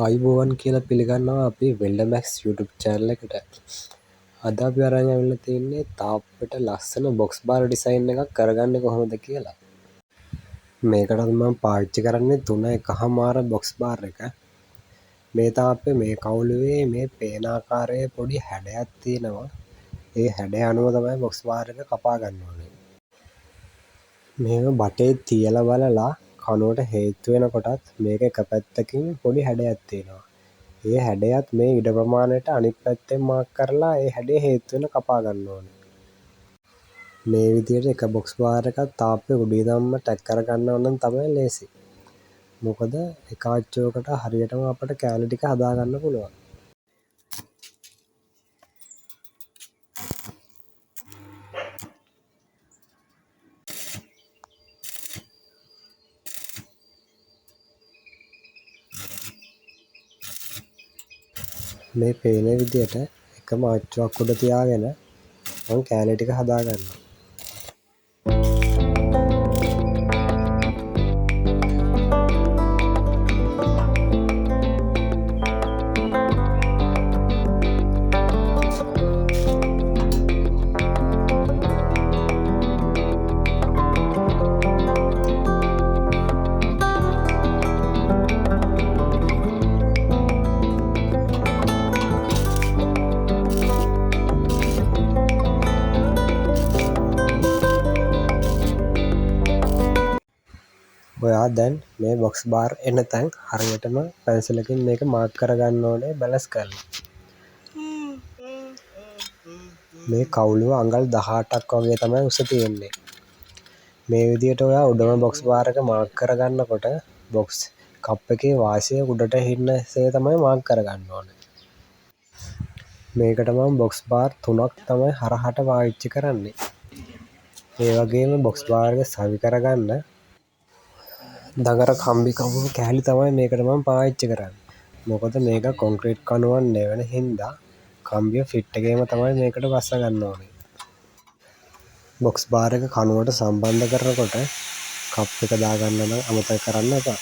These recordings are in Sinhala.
ආයුබෝවන් කියලා පිළිගන්නවා අපි වෙල්ඩමැක්ස් YouTube channel එකට. අද අපි අරන් ඇවිල්ලා තින්නේ තාප්පෙට ලස්සන බොක්ස් බාර් ඩිසයින් එකක් කරගන්නේ කොහොමද කියලා. මේකට මම පාවිච්චි කරන්නේ 3.5 බොක්ස් බාර් එක. මේ තාප්පේ මේ කවුළුවේ මේ පේන ආකාරයේ පොඩි හැඩයක් තියෙනවා. ඒ හැඩය අනුව තමයි බොක්ස් බාර් එක කපා ගන්න ඕනේ. මේව බටේ තියලා බලලා කනුවට හේතු වෙනකොටත් මේක එක පැත්තකින් පොඩි හැඩයක් තියෙනවා. ඒ හැඩයත් මේ ඉඩ ප්‍රමාණයට අනිත් පැත්තෙන් මාක් කරලා ඒ හැඩය හේතු වෙන කපා ගන්න ඕනේ. මේ විදිහට එක බොක්ස් බාර් එකක් තාප්පේ උඩ ඉඳන්ම ටැග් කරගන්න ඕන නම් තමයි ලේසි. මොකද එක අච්චුවකට හරියටම අපිට කැලි ටික හදා ගන්න පුළුවන්. මේ පේන විදිහට එකම අච්චුවක් උඩ තියාගෙන මම කැලි ටික හදා ගන්නවා. ඔයා දැන් මේ බොක්ස් බාර් එන තැන් හරියටම පැන්සලකින් මේක මාක් කරගන්න ඕනේ බැලන්ස් කරලා. මේ කවුළුව අඟල් 18ක් වගේ තමයි උස තියෙන්නේ. මේ විදිහට ඔයා උඩම බොක්ස් බාර් එක මාක් කරගන්නකොට බොක්ස් කප් එකේ වාසිය උඩට හිටිනසේ තමයි මාක් කරගන්න ඕනේ. මේකට මම බොක්ස් බාර් 3ක් තමයි හරහට පාවිච්චි කරන්නේ. ඒ වගේම බොක්ස් බාර් එක සවි කරගන්න දගර කම්බි කපපු කෑලි තමයි මේකට මම පාවිච්චි කරන්නේ. මොකද මේක කොන්ක්‍රීට් කණුවක් නෙවෙන හින්දා කම්බිය ෆිට් එකේම තමයි මේකට වස්ස ගන්න ඕනේ. බොක්ස් බාර් එක කණුවට සම්බන්ධ කරනකොට කප් එක දාගන්න නම් අමතක කරන්න එපා.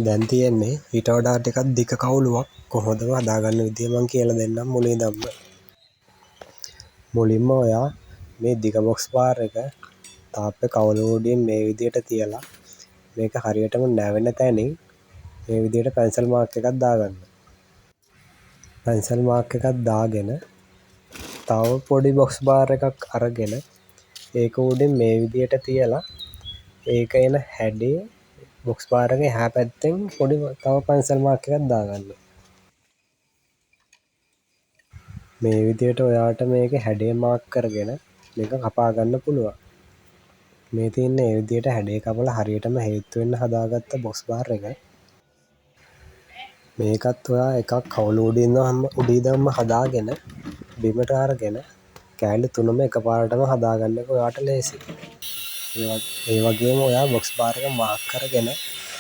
දැන් තියෙන්නේ ඊට වඩා ටිකක් දිග කවුළුවක් කොහොමද හදාගන්න විදිය මම කියලා දෙන්නම් මුලින්දම. මුලින්ම ඔයා මේ දිග බොක්ස් බාර් එක තාප්පේ කවුළුව උඩින් මේ විදියට තියලා මේක හරියටම නැවෙන තැනින් මේ විදියට පැන්සල් මාක් එකක් දාගන්න. පැන්සල් මාක් එකක් දාගෙන තව පොඩි බොක්ස් බාර් එකක් අරගෙන ඒක උඩින් මේ විදියට තියලා ඒක එන හැඩේ බොක්ස් බාර් එකේ එහා පැත්තෙන් පොඩි තව පැන්සල් මාක් එකක් දාගන්න. මේ විදියට ඔයාට මේකේ හැඩේ මාක් කරගෙන මේක කපා ගන්න පුළුවන්. මේ තියෙන්නේ මේ විදියට හැඩේ කපලා හරියටම හේතු වෙන්න හදාගත්ත බොක්ස් බාර් එක. මේකත් ඔයා එකක් කවුළු උඩින්ම හදාගෙන බිමට අරගෙන කෑලි 3ම එකපාරටම හදාගන්න එක ඔයාට ලේසි. ඒ වගේම ඔයා බොක්ස් බාර් එක මාක් කරගෙන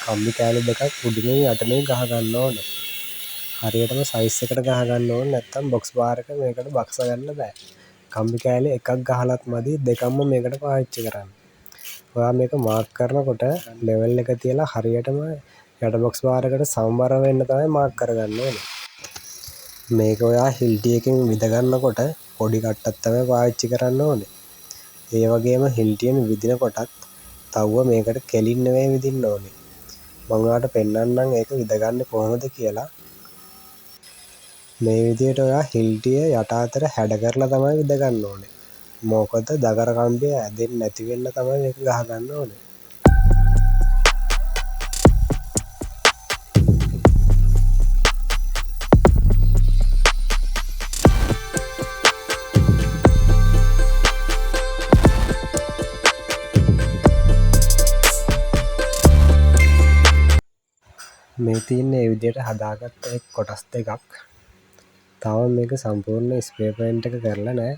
කම්බි කෑලි දෙකක් උඩින් යටින් ගහ ගන්න ඕනේ. හරියටම සයිස් එකට ගහ ගන්න ඕනේ නැත්නම් බොක්ස් බාර් එක මේකට බක්ස ගන්න බෑ. කම්බි කෑලි එකක් ගහලත් මදි දෙකක්ම මේකට පාවිච්චි කරන්න. ඔයා මේක මාක් කරනකොට ලෙවල් එක තියලා හරියටම යට බොක්ස් බාර් එකට සමබර වෙන්න තමයි මාක් කරගන්න ඕනේ. මේක ඔයා හිල්ටි එකකින් විද ගන්නකොට පොඩි කට්ටක් තමයි පාවිච්චි කරන්න ඕනේ. ඒ වගේම හිල්ටියෙන් විදිනකොටත් තව්ව මේකට කෙලින් නෙවෙයි විදින්න ඕනේ. මම ඔයාලට පෙන්නන්නම් ඒක විදගන්නේ කොහොමද කියලා. මේ විදියට ඔයා හිල්ටිය යට අතර හැඩ කරලා තමයි විද ගන්න ඕනේ. මොකද දගර කම්බිය ඇදෙන්නේ නැති වෙන්න තමයි මේක ගහ ගන්න ඕනේ. මේ තියෙන්නේ මේ විදියට හදාගත්ත කොටස් දෙකක්. තාම මේක සම්පූර්ණ ස්ප්‍රේ පේන්ට් එක කරලා නැහැ.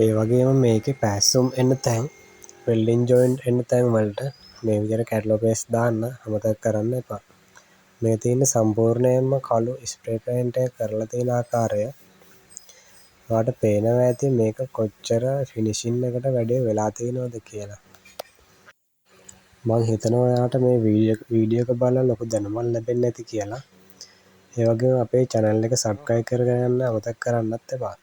ඒ වගේම මේකේ පැස්සුම් එන්න තැන් වෙල්ඩින් ජොයින්ට් එන්න තැන් වලට මේ විදිහට කැටලොගස් දාන්න අමතක කරන්න එපා. මේ තියෙන සම්පූර්ණයෙන්ම කළු ස්ප්‍රේ පේන්ට් එක කරලා තියෙන ආකාරය. ඔයාලට පේනවා ඇති මේක කොච්චර ෆිනිෂින් එකට වැඩේ වෙලා තියෙනවද කියලා. මම හිතනවා ඔයාලට මේ වීඩියෝ එක බලලා ලොකු දැනුමක් ලැබෙන්න ඇති කියලා. ඒ වගේම අපේ channel එක subscribe කරගන්න අමතක කරන්නත් එපා.